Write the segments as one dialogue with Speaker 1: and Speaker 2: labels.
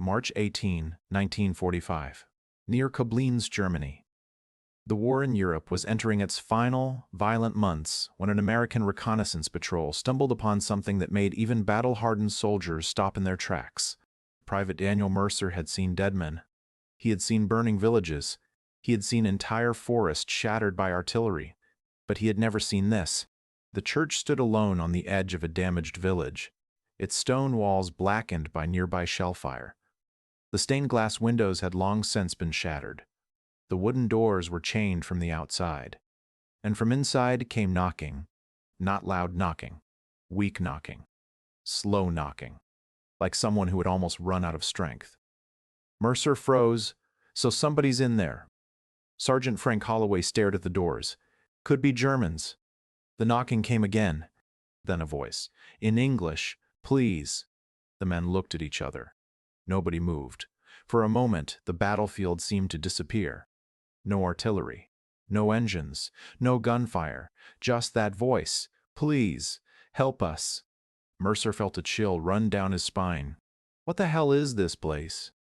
Speaker 1: March 18, 1945. Near Koblenz, Germany. The war in Europe was entering its final, violent months when an American reconnaissance patrol stumbled upon something that made even battle-hardened soldiers stop in their tracks. Private Daniel Mercer had seen dead men. He had seen burning villages. He had seen entire forests shattered by artillery. But he had never seen this. The church stood alone on the edge of a damaged village, its stone walls blackened by nearby shell fire. The stained glass windows had long since been shattered. The wooden doors were chained from the outside. And from inside came knocking. Not loud knocking. Weak knocking. Slow knocking. Like someone who had almost run out of strength. Mercer froze. So somebody's in there. Sergeant Frank Holloway stared at the doors. Could be Germans. The knocking came again. Then a voice. In English, please. The men looked at each other. Nobody moved. For a moment, the battlefield seemed to disappear. No artillery. No engines. No gunfire. Just that voice. Please. Help us. Mercer felt a chill run down his spine. What the hell is this place?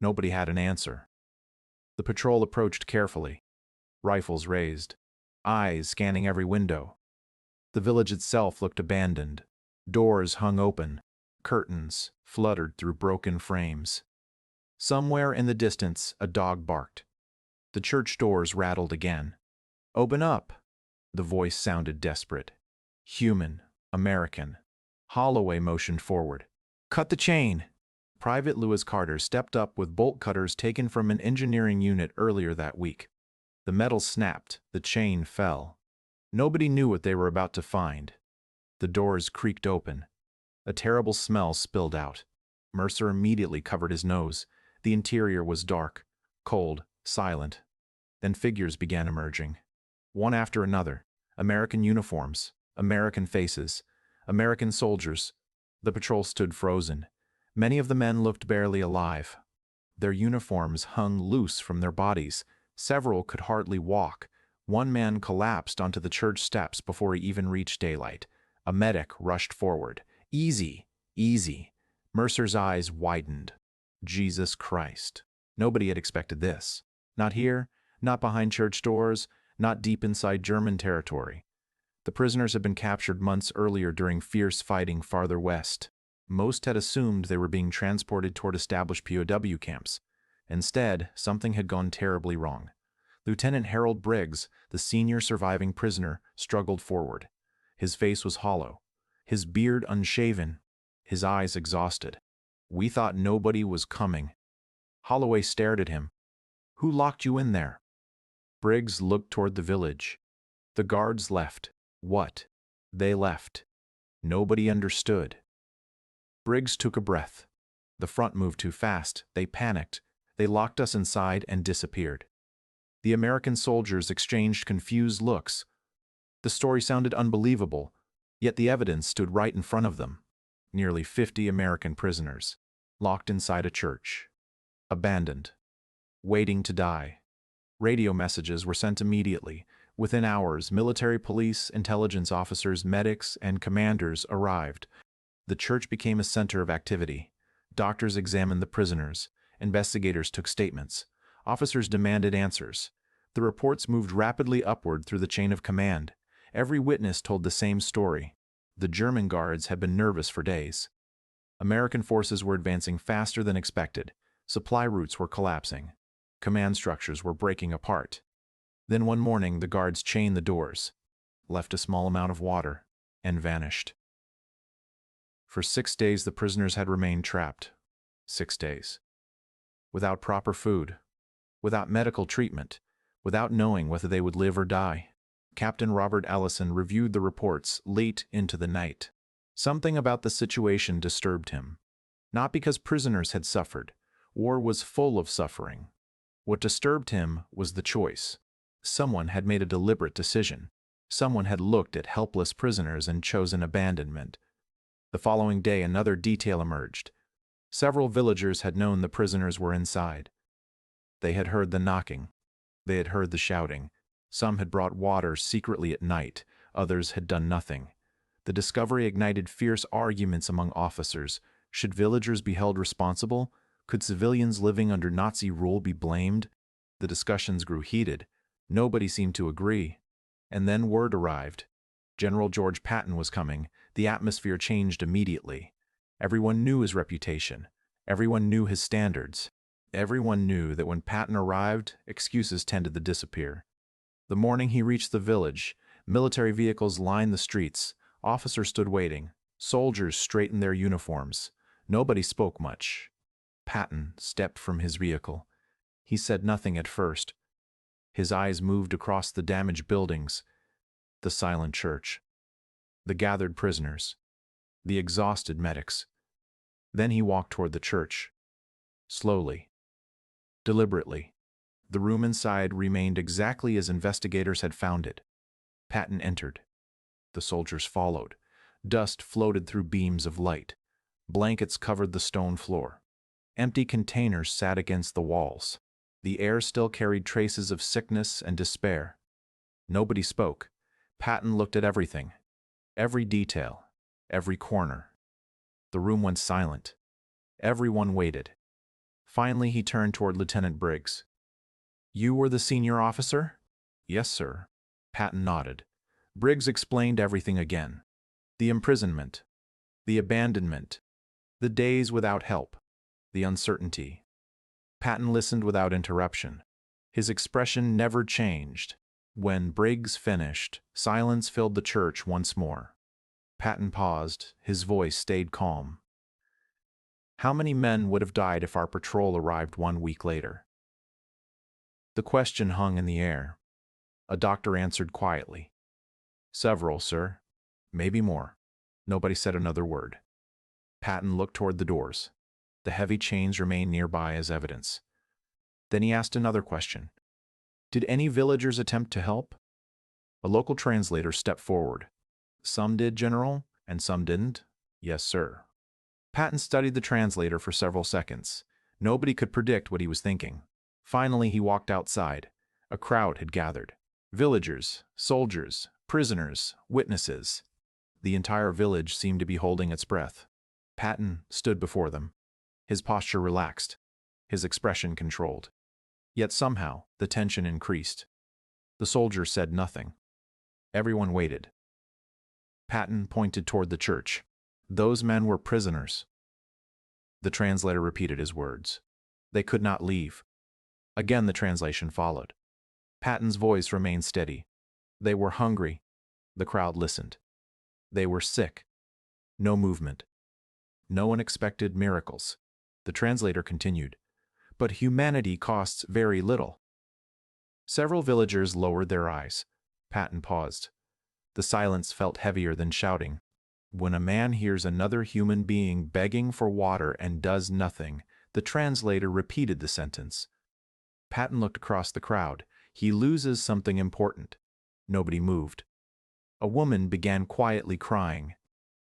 Speaker 1: Nobody had an answer. The patrol approached carefully. Rifles raised. Eyes scanning every window. The village itself looked abandoned. Doors hung open. Curtains fluttered through broken frames. Somewhere in the distance, a dog barked. The church doors rattled again. Open up! The voice sounded desperate. Human. American. Holloway motioned forward. Cut the chain! Private Lewis Carter stepped up with bolt cutters taken from an engineering unit earlier that week. The metal snapped. The chain fell. Nobody knew what they were about to find. The doors creaked open. A terrible smell spilled out. Mercer immediately covered his nose. The interior was dark, cold, silent. Then figures began emerging. One after another. American uniforms. American faces. American soldiers. The patrol stood frozen. Many of the men looked barely alive. Their uniforms hung loose from their bodies. Several could hardly walk. One man collapsed onto the church steps before he even reached daylight. A medic rushed forward. Easy, easy. Mercer's eyes widened. Jesus Christ. Nobody had expected this. Not here, not behind church doors, not deep inside German territory. The prisoners had been captured months earlier during fierce fighting farther west. Most had assumed they were being transported toward established POW camps. Instead, something had gone terribly wrong. Lieutenant Harold Briggs, the senior surviving prisoner, struggled forward. His face was hollow, his beard unshaven, his eyes exhausted. We thought nobody was coming. Holloway stared at him. Who locked you in there? Briggs looked toward the village. The guards left. What? They left. Nobody understood. Briggs took a breath. The front moved too fast. They panicked. They locked us inside and disappeared. The American soldiers exchanged confused looks. The story sounded unbelievable, yet the evidence stood right in front of them. Nearly 50 American prisoners, locked inside a church, abandoned, waiting to die. Radio messages were sent immediately. Within hours, military police, intelligence officers, medics, and commanders arrived. The church became a center of activity. Doctors examined the prisoners. Investigators took statements. Officers demanded answers. The reports moved rapidly upward through the chain of command. Every witness told the same story. The German guards had been nervous for days. American forces were advancing faster than expected. Supply routes were collapsing. Command structures were breaking apart. Then one morning, the guards chained the doors, left a small amount of water, and vanished. For 6 days, the prisoners had remained trapped. 6 days. Without proper food, without medical treatment, without knowing whether they would live or die. Captain Robert Allison reviewed the reports late into the night. Something about the situation disturbed him. Not because prisoners had suffered. War was full of suffering. What disturbed him was the choice. Someone had made a deliberate decision. Someone had looked at helpless prisoners and chosen abandonment. The following day, another detail emerged. Several villagers had known the prisoners were inside. They had heard the knocking. They had heard the shouting. Some had brought water secretly at night. Others had done nothing. The discovery ignited fierce arguments among officers. Should villagers be held responsible? Could civilians living under Nazi rule be blamed? The discussions grew heated. Nobody seemed to agree. And then word arrived. General George Patton was coming. The atmosphere changed immediately. Everyone knew his reputation. Everyone knew his standards. Everyone knew that when Patton arrived, excuses tended to disappear. The morning he reached the village, military vehicles lined the streets. Officers stood waiting. Soldiers straightened their uniforms. Nobody spoke much. Patton stepped from his vehicle. He said nothing at first. His eyes moved across the damaged buildings, the silent church, the gathered prisoners, the exhausted medics. Then he walked toward the church. Slowly, deliberately. The room inside remained exactly as investigators had found it. Patton entered. The soldiers followed. Dust floated through beams of light. Blankets covered the stone floor. Empty containers sat against the walls. The air still carried traces of sickness and despair. Nobody spoke. Patton looked at everything. Every detail. Every corner. The room went silent. Everyone waited. Finally, he turned toward Lieutenant Briggs. "You were the senior officer?" "Yes, sir." Patton nodded. Briggs explained everything again. The imprisonment. The abandonment. The days without help. The uncertainty. Patton listened without interruption. His expression never changed. When Briggs finished, silence filled the church once more. Patton paused. His voice stayed calm. "How many men would have died if our patrol arrived 1 week later?" The question hung in the air. A doctor answered quietly. "Several, sir. Maybe more." Nobody said another word. Patton looked toward the doors. The heavy chains remained nearby as evidence. Then he asked another question. "Did any villagers attempt to help?" A local translator stepped forward. "Some did, General, and some didn't." "Yes, sir." Patton studied the translator for several seconds. Nobody could predict what he was thinking. Finally, he walked outside. A crowd had gathered. Villagers, soldiers, prisoners, witnesses. The entire village seemed to be holding its breath. Patton stood before them. His posture relaxed. His expression controlled. Yet somehow, the tension increased. The soldiers said nothing. Everyone waited. Patton pointed toward the church. "Those men were prisoners." The translator repeated his words. "They could not leave." Again the translation followed. Patton's voice remained steady. "They were hungry." The crowd listened. "They were sick." No movement. No one expected miracles. The translator continued. "But humanity costs very little." Several villagers lowered their eyes. Patton paused. The silence felt heavier than shouting. When a man hears another human being begging for water and does nothing, the translator repeated the sentence. Patton looked across the crowd. He loses something important. Nobody moved. A woman began quietly crying.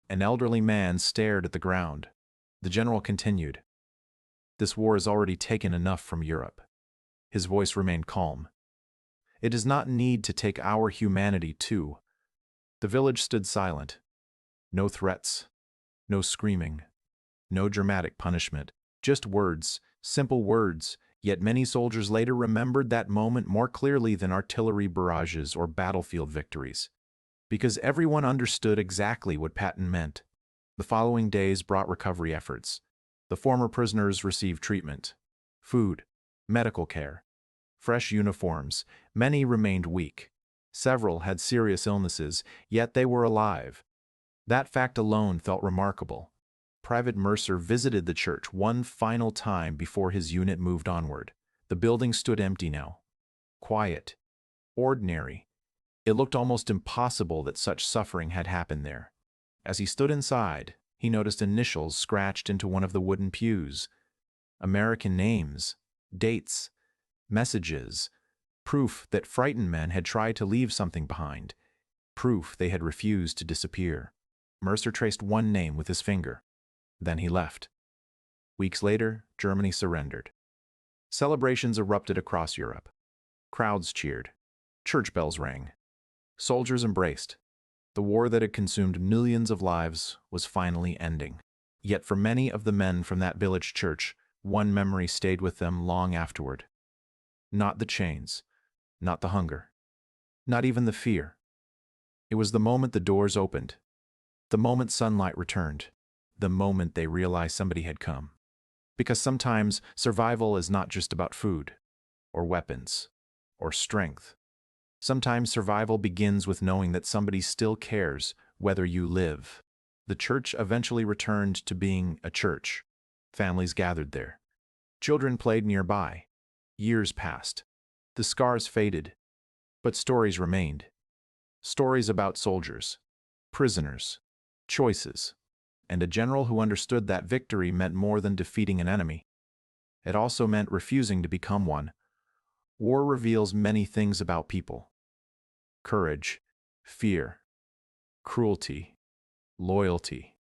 Speaker 1: An elderly man stared at the ground. The general continued. "This war has already taken enough from Europe." His voice remained calm. "It does not need to take our humanity too." The village stood silent. No threats, no screaming, no dramatic punishment, just words, simple words, yet many soldiers later remembered that moment more clearly than artillery barrages or battlefield victories. Because everyone understood exactly what Patton meant. The following days brought recovery efforts. The former prisoners received treatment, food, medical care, fresh uniforms. Many remained weak. Several had serious illnesses, yet they were alive. That fact alone felt remarkable. Private Mercer visited the church one final time before his unit moved onward. The building stood empty now. Quiet. Ordinary. It looked almost impossible that such suffering had happened there. As he stood inside, he noticed initials scratched into one of the wooden pews. American names, dates, messages, proof that frightened men had tried to leave something behind, proof they had refused to disappear. Mercer traced one name with his finger. Then he left. Weeks later, Germany surrendered. Celebrations erupted across Europe. Crowds cheered. Church bells rang. Soldiers embraced. The war that had consumed millions of lives was finally ending. Yet for many of the men from that village church, one memory stayed with them long afterward. Not the chains, not the hunger, not even the fear. It was the moment the doors opened, the moment sunlight returned, the moment they realized somebody had come. Because sometimes survival is not just about food, or weapons, or strength. Sometimes survival begins with knowing that somebody still cares whether you live. The church eventually returned to being a church. Families gathered there. Children played nearby. Years passed. The scars faded, but stories remained. Stories about soldiers, prisoners, choices, and a general who understood that victory meant more than defeating an enemy. It also meant refusing to become one. War reveals many things about people: courage, fear, cruelty, loyalty,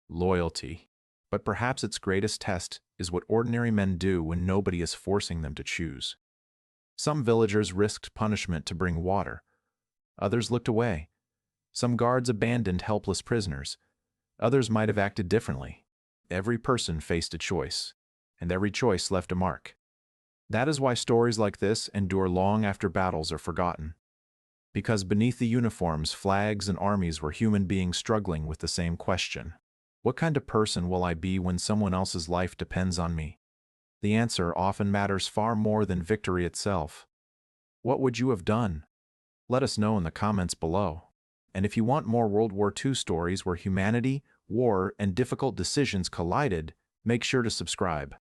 Speaker 1: loyalty. But perhaps its greatest test is what ordinary men do when nobody is forcing them to choose. Some villagers risked punishment to bring water. Others looked away. Some guards abandoned helpless prisoners. Others might have acted differently. Every person faced a choice, and every choice left a mark. That is why stories like this endure long after battles are forgotten. Because beneath the uniforms, flags, and armies were human beings struggling with the same question. What kind of person will I be when someone else's life depends on me? The answer often matters far more than victory itself. What would you have done? Let us know in the comments below. And if you want more World War II stories where humanity, war, and difficult decisions collided, make sure to subscribe.